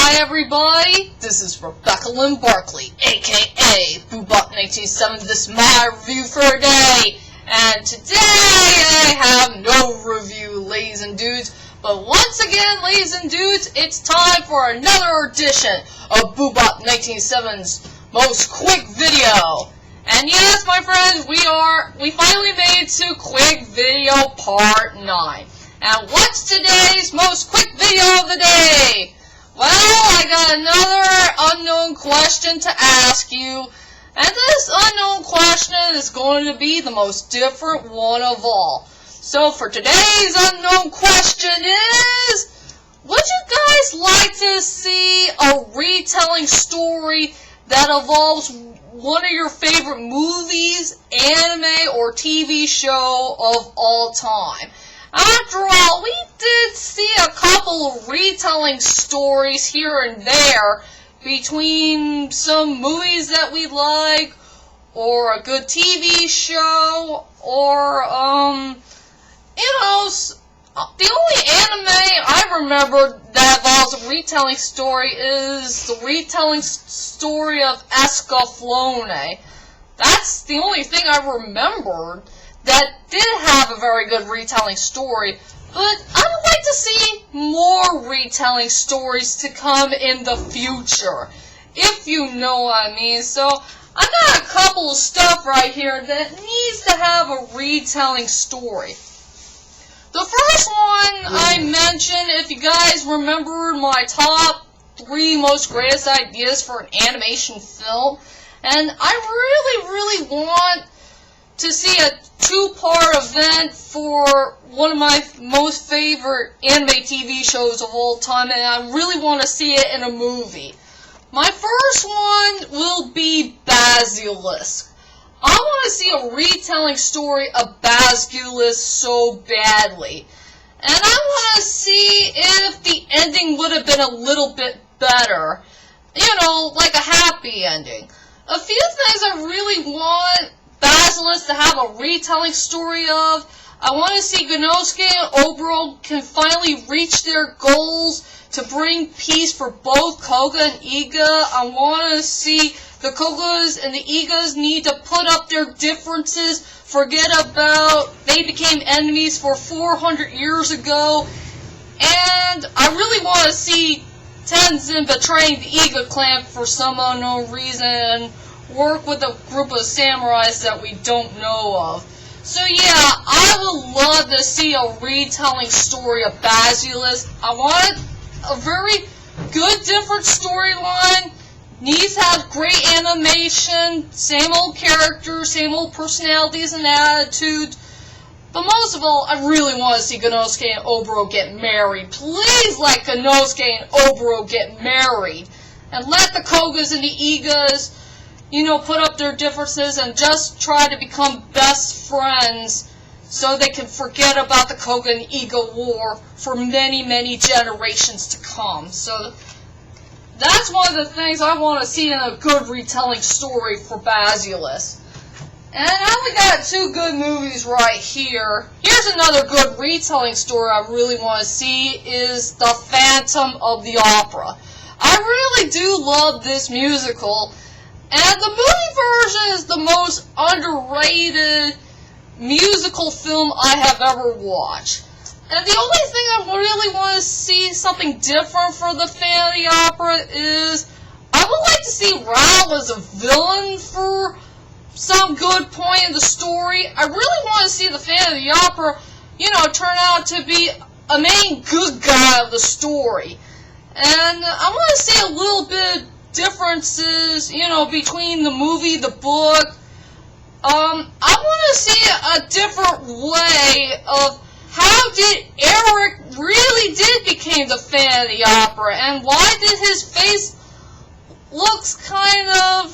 Hi everybody, this is Rebecca Lynn Barkley, aka BooBop1987. This is my review for today. And today I have no review, ladies and dudes. But once again, ladies and dudes, it's time for another edition of BooBop1987's most quick video. And yes, my friends, we finally made it to quick video part 9. And what's today's most quick video of the day? Well, I got another unknown question to ask you, and this unknown question is going to be the most different one of all. So for today's unknown question is, would you guys like to see a retelling story that involves one of your favorite movies, anime, or TV show of all time? After all, we did see a couple of retelling stories here and there between some movies that we like, or a good TV show, or, the only anime I remember that involves a retelling story is the retelling story of Escaflowne. That's the only thing I remembered that did have a very good retelling story, but I would like to see more retelling stories to come in the future, if you know what I mean. So I got a couple of stuff right here that needs to have a retelling story. The first one I mentioned, if you guys remember my top 3 most greatest ideas for an animation film, and I really want to see a 2-part event for one of my most favorite anime TV shows of all time, and I really want to see it in a movie. My first one will be Basilisk. I want to see a retelling story of Basilisk so badly. And I want to see if the ending would have been a little bit better. Like a happy ending. A few things I really want Basilisk to have a retelling story of. I want to see Genosuke and Oboro can finally reach their goals to bring peace for both Koga and Iga. I want to see the Kogas and the Igas need to put up their differences, forget about they became enemies for 400 years ago, and I really want to see Tenzin betraying the Iga clan for some unknown reason and work with a group of samurais that we don't know of. So yeah, I would love to see a retelling story of Basilisk. I want a very good, different storyline. Needs to have great animation, same old characters, same old personalities and attitudes. But most of all, I really want to see Genosuke and Oboro get married. Please let Genosuke and Oboro get married. And let the Kogas and the Igas, put up their differences and just try to become best friends so they can forget about the Koga and Iga war for many generations to come. So that's one of the things I want to see in a good retelling story for Basilisk. And I only got 2 good movies right here. Here's another good retelling story I really want to see is The Phantom of the Opera. I really do love this musical, and the movie version is the most underrated musical film I have ever watched. And the only thing I really want to see something different for the Phantom of the Opera is I would like to see Raoul as a villain for some good point in the story. I really want to see the Phantom of the Opera, turn out to be a main good guy of the story. And I want to see a little bit differences, between the movie, the book. I want to see a different way of how did Eric really did become the Phantom of the Opera, and why did his face looks kind of,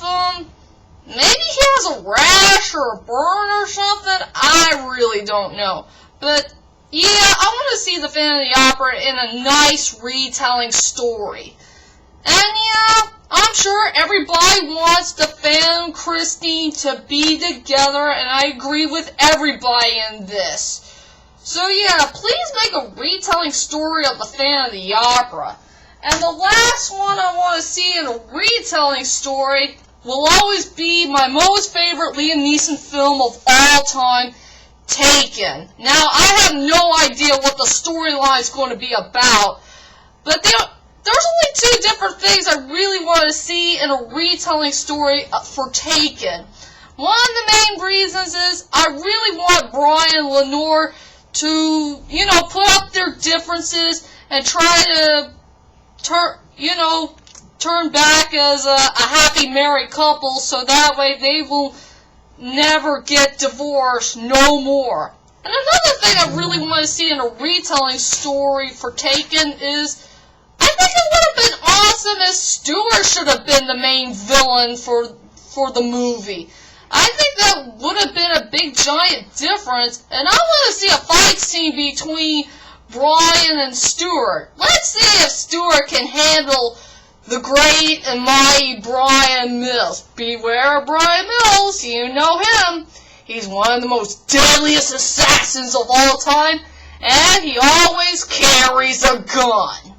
maybe he has a rash or a burn or something? I really don't know. But yeah, I want to see the Phantom of the Opera in a nice retelling story. And yeah, I'm sure everybody wants the Phantom and Christine to be together, and I agree with everybody in this. So yeah, please make a retelling story of the Phantom of the Opera. And the last one I want to see in a retelling story will always be my most favorite Liam Neeson film of all time, Taken. Now, I have no idea what the storyline is going to be about, but there's only two different things I really want to see in a retelling story for Taken. One of the main reasons is I really want Brian and Lenore to, put up their differences and try to turn back as a happy married couple, so that way they will never get divorced no more. And another thing I really want to see in a retelling story for Taken is, I think it would have been awesome if Stewart should have been the main villain for the movie. I think that would have been a big giant difference, and I want to see a fight scene between Brian and Stewart. Let's see if Stewart can handle the great and mighty Brian Mills. Beware of Brian Mills, you know him. He's one of the most deadliest assassins of all time, and he always carries a gun.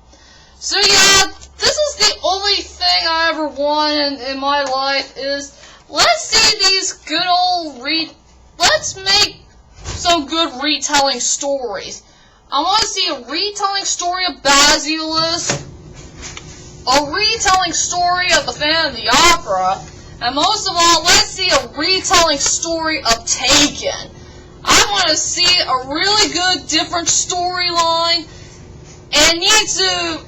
So yeah, this is the only thing I ever wanted in my life is, let's see these good old let's make some good retelling stories. I want to see a retelling story of Basilisk, a retelling story of the Phantom of the Opera, and most of all, let's see a retelling story of Taken. I want to see a really good, different storyline, and need to,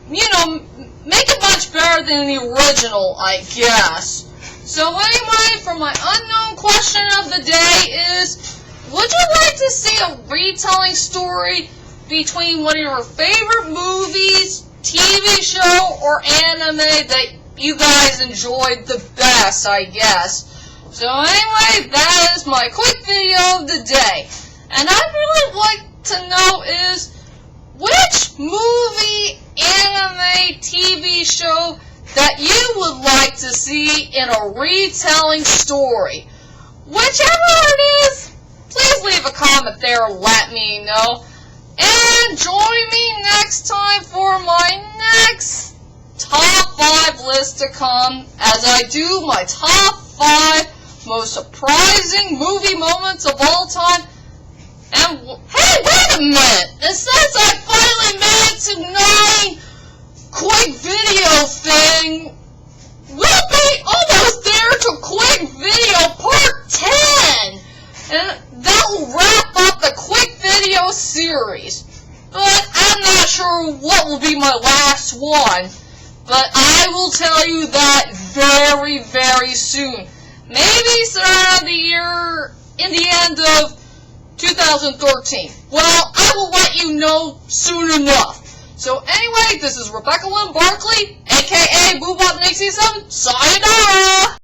make it much better than the original, I guess. So anyway, for my unknown question of the day is, would you like to see a retelling story between one of your favorite movies, TV show, or anime that you guys enjoyed the best, I guess? So anyway, that is my quick video of the day. And I'd really like to know is, which movie, anime, TV show that you would like to see in a retelling story? Whichever it is, please leave a comment there and let me know. And join me next time for my next top 5 list to come, as I do my top 5 most surprising movie moments of all time. And hey, wait a minute! It says I finally made it to 9 quick video thing. We'll be almost there to quick video part 10! And that will wrap up the quick video series. But I'm not sure what will be my last one. But I will tell you that very, very soon. Maybe around the year, in the end of 2013. Well, I will let you know soon enough. So anyway, this is Rebecca Lynn Barkley, aka BooBop1987, sayonara!